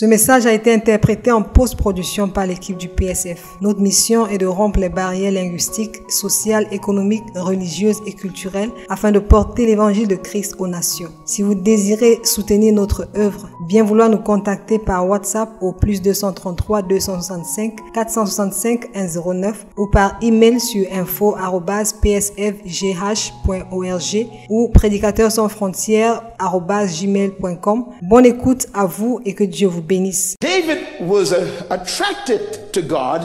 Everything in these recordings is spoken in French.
Ce message a été interprété en post-production par l'équipe du PSF. Notre mission est de rompre les barrières linguistiques, sociales, économiques, religieuses et culturelles afin de porter l'évangile de Christ aux nations. Si vous désirez soutenir notre œuvre, bien vouloir nous contacter par WhatsApp au +233 265 465 109 ou par email sur info@psfgh.org ou prédicateurs-sans-frontières@gmail.com. Bonne écoute à vous et que Dieu vous bénisse. David was attracted to God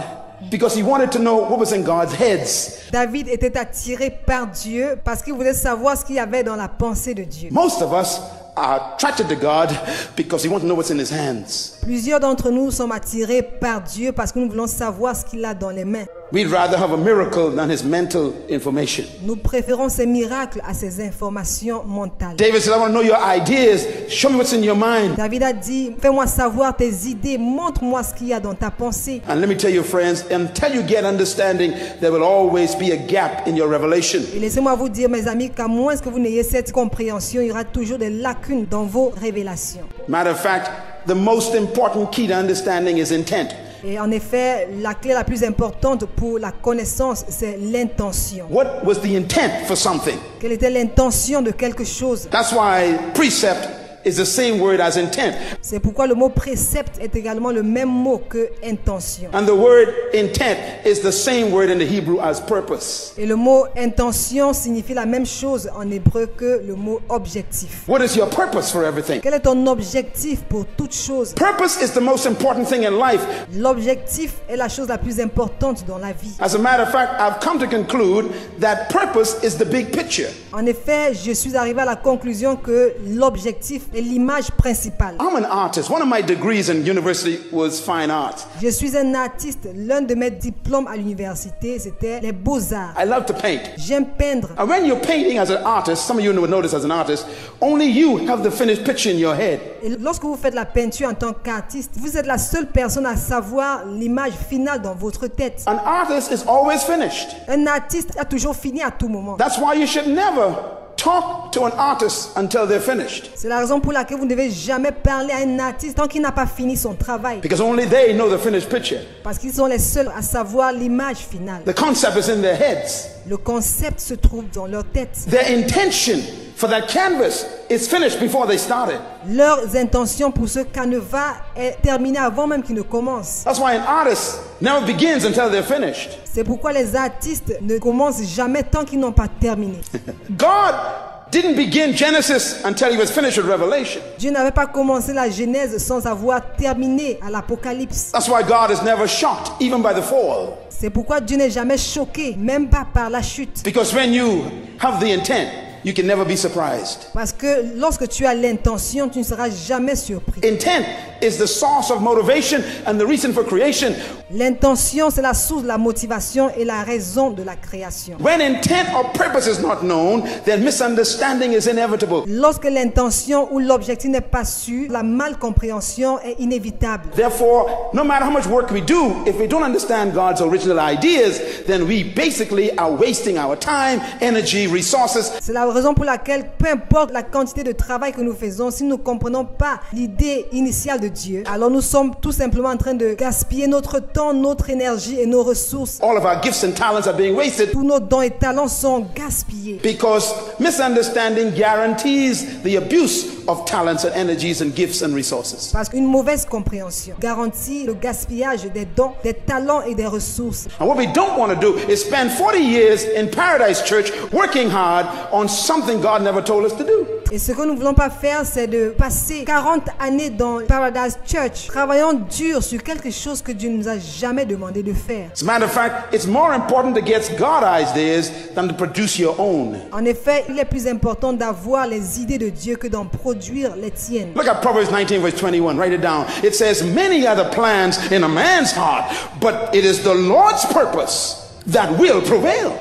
because he wanted to know what was in God's heads. David était attiré par Dieu parce qu'il voulait savoir ce qu'il y avait dans la pensée de Dieu. Most of us are attracted to God because we want to know what's in his hands. Plusieurs d'entre nous sommes attirés par Dieu parce que nous voulons savoir ce qu'il a dans les mains. We'd rather have a miracle than his mental information. Nous préférons ces miracles à ces informations mentales. David said, I want to know your ideas. Show me what's in your mind. David a dit, fais-moi savoir tes idées, montre-moi ce qu'il y a dans ta pensée. And let me tell you, friends, until you get understanding, there will always be a gap in your revelation. Et laissez-moi vous dire, mes amis, qu'à moins que vous n'ayez cette compréhension, il y aura toujours des lacunes dans vos révélations. Matter of fact, the most important key to understanding is intent. Et en effet, la clé la plus importante pour la connaissance, c'est l'intention. What was the intent for something? Quelle était l'intention de quelque chose? That's why precept is the same word as intent. C'est pourquoi le mot précepte est également le même mot que intention. And the word intent is the same word in the Hebrew as purpose. Et le mot intention signifie la même chose en hébreu que le mot objectif. What is your purpose for everything? Quel est ton objectif pour toute chose? Purpose is the most important thing in life. L'objectif est la chose la plus importante dans la vie. As a matter of fact, I've come to conclude that purpose is the big picture. En effet, je suis arrivé à la conclusion que l'objectif est l'image principale. I'm an artist. One of my degrees in university was fine art. Je suis un artiste. L'un de mes diplômes à l'université, c'était les beaux-arts. I love to paint. J'aime peindre. And when you're painting as an artist, some of you would notice as an artist, only you have the finished picture in your head. Et lorsque vous faites la peinture en tant qu'artiste, vous êtes la seule personne à savoir l'image finale dans votre tête. An artist is always finished. Un artiste a toujours fini à tout moment. That's why you should never talk to an artist until they're finished. C'est la raison pour laquelle vous ne devez jamais parler à un artiste tant qu'il n'a pas fini son travail. Because only they know the finished picture. Parce qu'ils sont les seuls à savoir l'image finale. The concept is in their heads. Le concept se trouve dans leur tête. Their intention for that canvas is finished before they started. Leurs intentions pour ce canevas est terminé avant même qu'il ne commence. That's why an artist never begins until they're finished. C'est pourquoi les artistes ne commencent jamais tant qu'ils n'ont pas terminé. God didn't begin Genesis until he was finished with Revelation. Dieu n'avait pas commencé la Genèse sans avoir terminé à l'Apocalypse. That's why God is never shocked, even by the fall. C'est pourquoi Dieu n'est jamais choqué, même pas par la chute. Because when you have the intent, you can never be surprised. Parce que lorsque tu as l'intention, tu ne seras jamais surpris. Intent is the source of motivation and the reason for creation. L'intention, c'est la source de la motivation et la raison de la création. When intent or purpose is not known, then misunderstanding is inevitable. Lorsque l'intention ou l'objectif n'est pas su, la malcompréhension est inévitable. Therefore, no matter how much work we do, if we don't understand God's original ideas, then we basically are wasting our time, energy, resources. C'est la raison pour laquelle, peu importe la quantité de travail que nous faisons, si nous ne comprenons pas l'idée initiale de Dieu, alors nous sommes tout simplement en train de gaspiller notre temps, notre énergie et nos ressources. All of our gifts and talents are being wasted Tous nos dons et talents sont gaspillés. because misunderstanding guarantees the abuse of talents and energies and gifts and resources. Parce qu'une mauvaise compréhension garantit le gaspillage des dons, des talents et des ressources. And what we don't want to do is spend 40 years in Paradise Church working hard on something God never told us to do. Et ce que nous ne voulons pas faire, c'est de passer 40 années dans Paradise Church, travaillant dur sur quelque chose que Dieu ne nous a jamais demandé de faire. As a matter of fact, it's more important to get God's ideas than to produce your own. En effet, il est plus important d'avoir les idées de Dieu que d'en produire les tiennes. Look at Proverbs 19 verse 21. Write it down. It says, many are the plans in a man's heart, but it is the Lord's purpose that will prevail.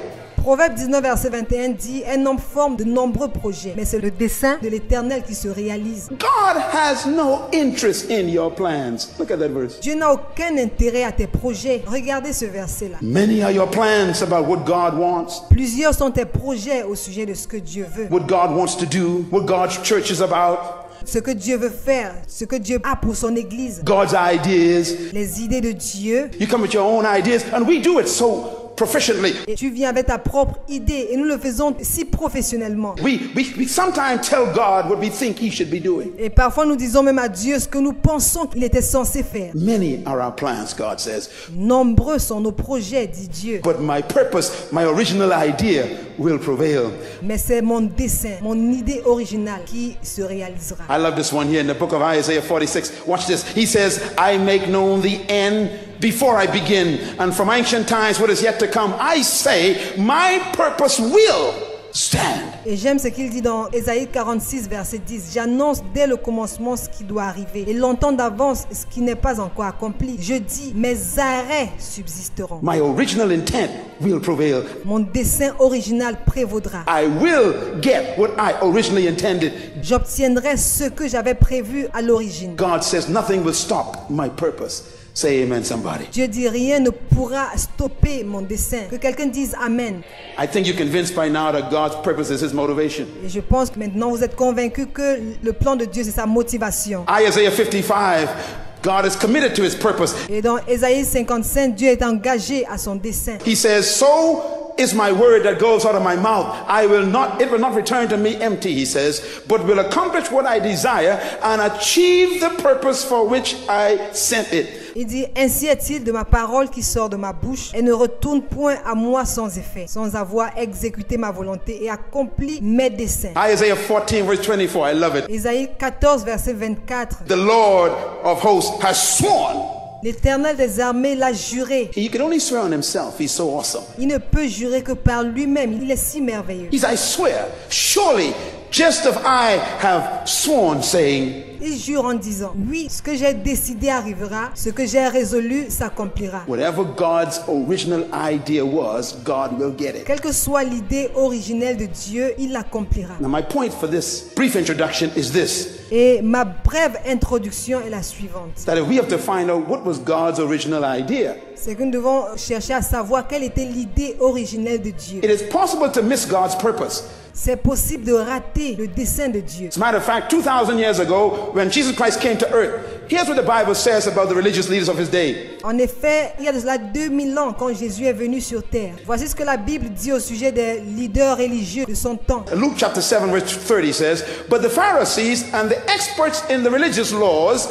Proverbe 19, verset 21 dit, un homme forme de nombreux projets, mais c'est le dessein de l'Éternel qui se réalise. God has no interest in your plans. Look at that verse. Dieu n'a aucun intérêt à tes projets. Regardez ce verset-là. Many are your plans about what God wants, Plusieurs sont tes projets au sujet de ce que Dieu veut. what God wants to do, what God's church is about. ce que Dieu veut faire, ce que Dieu a pour son Église, God's ideas. les idées de Dieu. You come with your own ideas, and we do it so proficiently. Et tu viens avec ta propre idée et nous le faisons si professionnellement. We sometimes tell God what we think he should be doing. Et parfois nous disons même à Dieu ce que nous pensons qu'il était censé faire. Many are our plans, God says. Nombreux sont nos projets, dit Dieu. But my purpose, my original idea will prevail. Mais c'est mon dessein, mon idée originale qui se réalisera. I love this one here in the book of Isaiah 46. Watch this. He says, I make known the end before I begin, and from ancient times what is yet to come. I say, my purpose will stand. Et j'aime ce qu'il dit dans Ésaïe 46, verset 10. J'annonce dès le commencement ce qui doit arriver, et longtemps d'avance ce qui n'est pas encore accompli. Je dis, mes arrêts subsisteront. My original intent will prevail. Mon dessein original prévaudra. I will get what I originally intended. J'obtiendrai ce que j'avais prévu à l'origine. God says nothing will stop my purpose. Say amen, somebody. Dieu dit, rien ne pourra stopper mon dessein. Que quelqu'un dise amen. I think you're convinced by now that God's purpose is his motivation. Et je pense que maintenant vous êtes convaincus que le plan de Dieu c'est sa motivation. Isaiah 55, God is committed to his purpose. Et dans Ésaïe 55, Dieu est engagé à son dessein. He says, so is my word that goes out of my mouth. It will not return to me empty, he says, but will accomplish what I desire and achieve the purpose for which I sent it. Il dit, ainsi est-il de ma parole qui sort de ma bouche et ne retourne point à moi sans effet, sans avoir exécuté ma volonté et accompli mes desseins. Isaiah 14 verse 24, I love it. Ésaïe 14, verset 24. The Lord of hosts has sworn. L'Éternel des armées l'a juré. He can only swear on himself. He's so awesome. Il ne peut jurer que par lui-même. Il est si merveilleux. He's, I swear, surely, just as I have sworn, saying, Il jure en disant, oui, ce que j'ai décidé arrivera, ce que j'ai résolu s'accomplira. whatever God's original idea was, God will get it. Quelle que soit l'idée originelle de Dieu, il l'accomplira. Now, my point for this brief introduction is this, Et ma brève introduction est la suivante. that if we have to find out what was God's original idea, C'est que nous devons chercher à savoir quelle était l'idée originelle de Dieu. it is possible to miss God's purpose. C'est possible de rater le dessein de Dieu. As a matter of fact, 2,000 years ago, when Jesus Christ came to earth, here's what the Bible says about the religious leaders of his day. En effet, il y a de cela 2000 ans quand Jésus est venu sur terre. Voici ce que la Bible dit au sujet des leaders religieux de son temps. Luke chapter 7 verse 30 says, but the Pharisees and the experts in the religious laws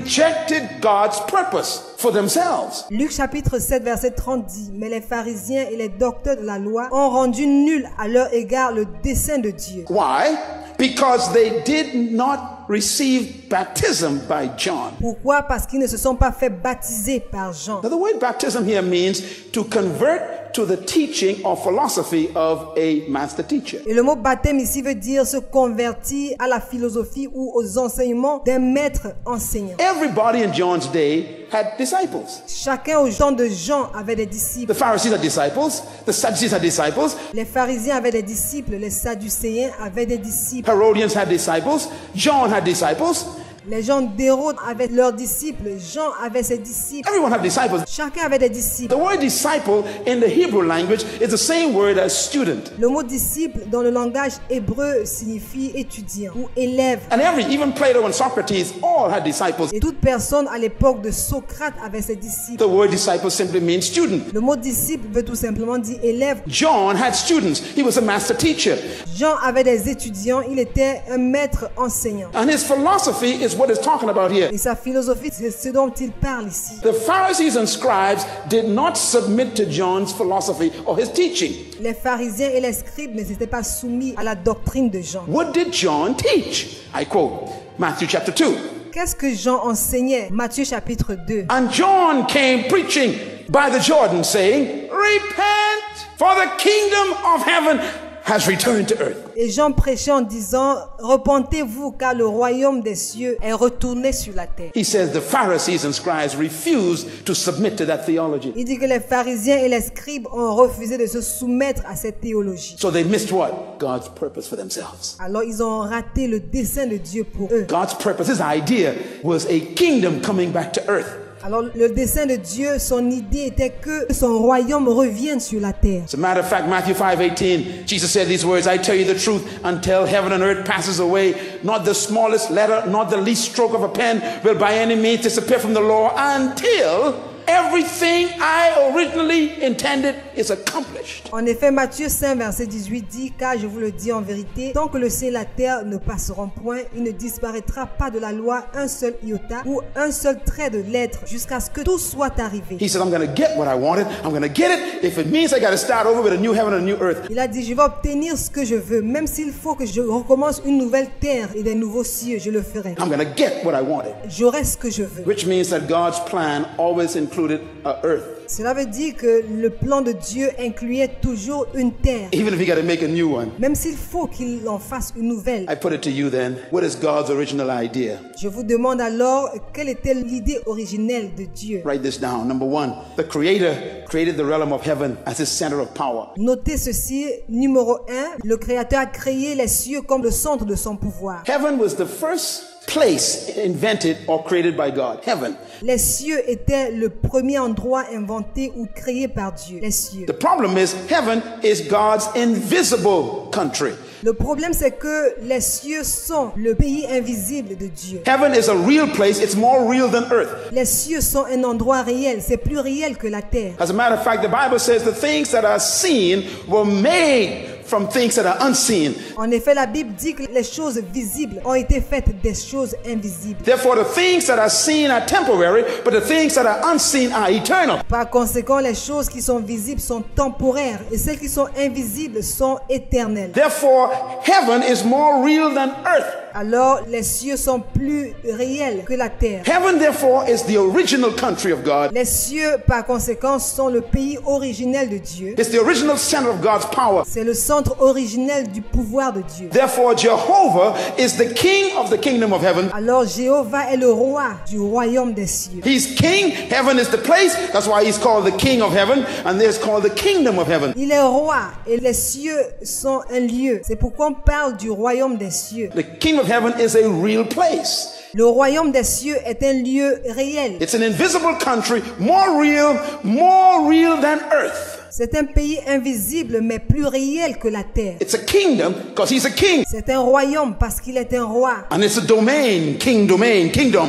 rejected God's purpose for themselves. Luc chapitre 7 verset 30 dit, mais les pharisiens et les docteurs de la loi ont rendu nul à leur égard le dessein de Dieu. Why? Because they did not receive baptism by John. Pourquoi? Parce qu'ils ne se sont pas fait baptiser par Jean. Now the word baptism here means to convert to the teaching or philosophy of a master teacher. Et le mot baptême ici veut dire se convertir à la philosophie ou aux enseignements d'un maître enseignant. Everybody in John's day had disciples. Chacun au temps de Jean avait des disciples. The Pharisees had disciples, the Sadducees had disciples, Les pharisiens avaient des disciples, les sadducéens avaient des disciples. Herodians had disciples, John had disciples. Les gens d'Hérode avaient leurs disciples, Jean avait ses disciples. Everyone had disciples. Chacun avait des disciples. The word disciple in the Hebrew language is the same word as student. Le mot disciple dans le langage hébreu signifie étudiant ou élève. And even Plato and Socrates all had disciples. Et toute personne à l'époque de Socrate avait ses disciples. The word disciple simply means student. Le mot disciple veut tout simplement dire élève. John had students. He was a master teacher. Jean avait des étudiants, il était un maître enseignant. And his philosophy is what it's talking about here. Et sa philosophie, c'est ce dont il parle ici. The Pharisees and scribes did not submit to John's philosophy or his teaching. Les pharisiens et les scribes ne s'étaient pas soumis à la doctrine de Jean. What did John teach? I quote Matthew chapter 2. Qu'est-ce que Jean enseignait? Matthieu chapitre 2. And John came preaching by the Jordan, saying, repent, for the kingdom of heaven has returned to earth. Et Jean prêchait en disant, repentez-vous car le royaume des cieux est retourné sur la terre. He says the Pharisees and scribes refused to submit to that theology. Il dit que les pharisiens et les scribes ont refusé de se soumettre à cette théologie. So they missed what? God's purpose for themselves. Alors ils ont raté le dessein de Dieu pour eux. God's purpose, his idea was a kingdom coming back to earth. Alors le dessein de Dieu, son idée était que son royaume revienne sur la terre. As a matter of fact, Matthew 5:18, Jesus said these words, I tell you the truth, until heaven and earth passes away, not the smallest letter, not the least stroke of a pen will by any means disappear from the law until everything I originally intended is accomplished. En effet, Matthieu 5, verset 18 dit, car je vous le dis en vérité, tant que le ciel et la terre ne passeront point, il ne disparaîtra pas de la loi un seul iota ou un seul trait de lettre jusqu'à ce que tout soit arrivé. He said, I'm going to get what I wanted. I'm going to get it. If it means I got to start over with a new heaven and a new earth. Il a dit, je vais obtenir ce que je veux, même s'il faut que je recommence une nouvelle terre et des nouveaux cieux, je le ferai. I'm going to get what I wanted. J'aurai ce que je veux. Which means that God's plan always included a earth. Cela veut dire que le plan de Dieu incluait toujours une terre. Even if he got to make a new one. Même s'il faut qu'il en fasse une nouvelle. I put it to you then, what is God's original idea? Je vous demande alors, quelle était l'idée originelle de Dieu? Write this down. Number one, the Creator created the realm of heaven as his center of power. Notez ceci, numéro 1, le Créateur a créé les cieux comme le centre de son pouvoir. Heaven was the first place invented or created by God. Heaven. Les cieux étaient le premier endroit inventé ou créé par Dieu. Les cieux. The problem is, heaven is God's invisible country. Le problème, c'est que les cieux sont le pays invisible de Dieu. Heaven is a real place. It's more real than earth. Les cieux sont un endroit réel. C'est plus réel que la terre. As a matter of fact, the Bible says the things that are seen were made from things that are unseen. En effet, la Bible dit que les choses visibles ont été faites des choses invisibles. Therefore, the things that are seen are temporary, but the things that are unseen are eternal. Par conséquent, les choses qui sont visibles sont temporaires et celles qui sont invisibles sont éternelles. Therefore, heaven is more real than earth. Alors, les cieux sont plus réels que la terre. Heaven, therefore, is the original country of God. Les cieux, par conséquent, sont le pays originel de Dieu. It's the original center of God's power. C'est le centre originel du pouvoir de Dieu. Therefore, Jehovah is the king of the kingdom of heaven. Alors, Jéhovah est le roi du royaume des cieux. He's king. Heaven is the place. That's why he's called the king of heaven, and there's called the kingdom of heaven. Il est roi et les cieux sont un lieu. C'est pourquoi on parle du royaume des cieux. The kingdom of heaven is a real place. Le royaume des cieux est un lieu réel. It's an invisible country, more real than earth. C'est un pays invisible mais plus réel que la terre. It's a kingdom because he's a king. C'est un royaume parce qu'il est un roi. And it's a domain, kingdom.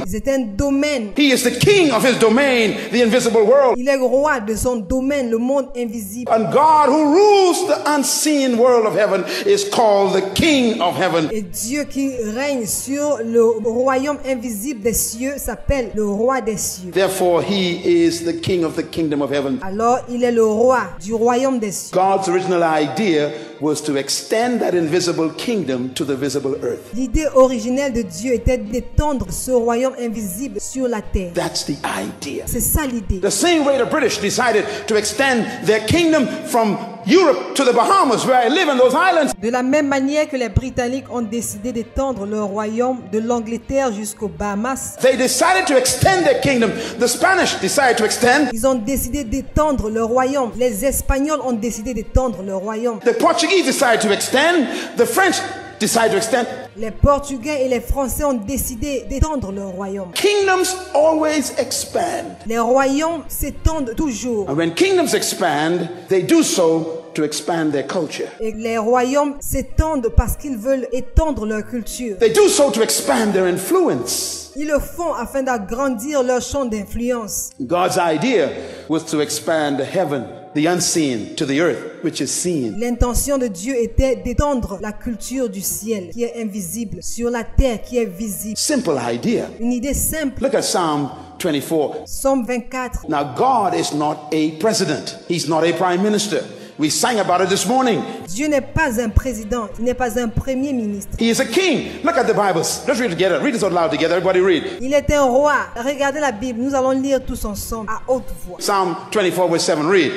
C'est un domaine. He is the king of his domain, the invisible world. Il est roi de son domaine, le monde invisible. And God who rules the unseen world of heaven is called the king of heaven. Et Dieu qui règne sur le royaume invisible des cieux s'appelle le roi des cieux. Therefore, he is the king of the kingdom of heaven. Alors, il est le roi du royaume des cieux. God's original idea was to extend that invisible kingdom to the visible earth. L'idée originelle de Dieu était d'étendre ce royaume invisible sur la terre. That's the idea. C'est ça l'idée. The same way the British decided to extend their kingdom from Europe to the Bahamas, where I live in those islands. De la même manière que les Britanniques ont décidé d'étendre leur royaume de l'Angleterre jusqu'aux Bahamas, They decided to extend their kingdom. The Spanish decided to extend. ils ont décidé d'étendre leur royaume. Les Espagnols ont décidé d'étendre leur royaume. The Portuguese decided to extend. The French decided to extend. Les Portugais et les Français ont décidé d'étendre leur royaume. Kingdoms always expand. Les royaumes s'étendent toujours. And when kingdoms expand, they do so to expand their culture. Et les royaumes s'étendent parce qu'ils veulent étendre leur culture. They do so to expand their influence. Ils le font afin d'agrandir leur champ d'influence. God's idea was to expand heaven, the unseen, to the earth, which is seen. L'intention de Dieu était d'étendre la culture du ciel qui est invisible sur la terre qui est visible. Simple idea. Une idée simple. Look at Psalm 24. Psaume 24. Now, God is not a president. He's not a prime minister. We sang about it this morning. Dieu n'est pas un président, il n'est pas un premier ministre. He is a king. Look at the Bible. Let's read it together. Read this out loud together. Everybody read. Il est un roi. Regardez la Bible, nous allons lire tous ensemble à haute voix. Psalm 24 verse 7. Read.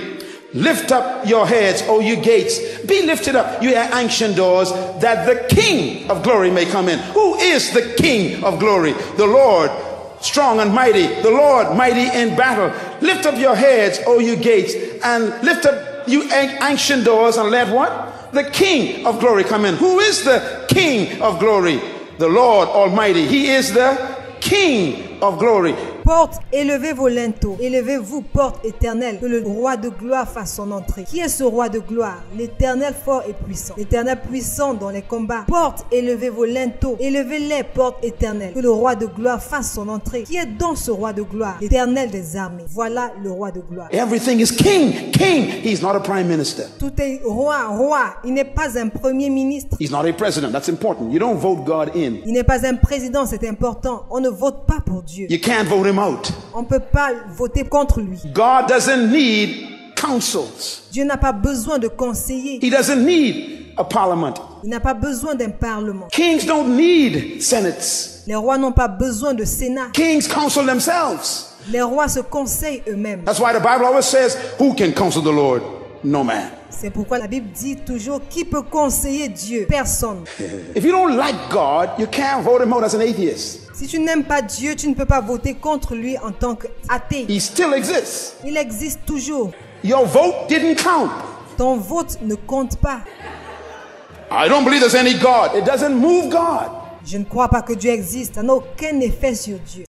Lift up your heads, O you gates. Be lifted up, you ancient doors, that the King of glory may come in. Who is the King of glory? The Lord, strong and mighty. The Lord, mighty in battle. Lift up your heads, O you gates, and lift up you ancient doors, and let what? The King of glory come in. Who is the King of glory? The Lord Almighty. He is the King of glory. Porte, élevez vos linteaux. Élevez-vous, porte éternelle, que le roi de gloire fasse son entrée. Qui est ce roi de gloire? L'Éternel fort et puissant. L'Éternel puissant dans les combats. Porte, élevez vos linteaux. Élevez-les, porte éternelle, que le roi de gloire fasse son entrée. Qui est donc ce roi de gloire? L'Éternel des armées. Voilà le roi de gloire. Everything is king, king. He's not a prime minister. Tout est roi, roi. Il n'est pas un premier ministre. He's not a president. That's important. You don't vote God in. Il n'est pas un président, c'est important. On ne vote pas pour Dieu. You can't vote him out. On ne peut pas voter contre lui. God doesn't need councils. Dieu n'a pas besoin de conseillers. He doesn't need a parliament. Il n'a pas besoin d'un parlement. Kings don't need senates. Les rois n'ont pas besoin de sénat. Kings counsel themselves. Les rois se conseillent eux-mêmes. That's why the Bible always says, who can counsel the Lord? No man. C'est pourquoi la Bible dit toujours, qui peut conseiller Dieu? Personne. If you don't like God, you can't vote him out as an atheist. Si tu n'aimes pas Dieu, tu ne peux pas voter contre lui en tant qu'athée. He still exists. Il existe toujours. Your vote didn't count. Ton vote ne compte pas. I don't believe there's any God. It doesn't move God. Je ne crois pas que Dieu existe. Ça n'a aucun effet sur Dieu.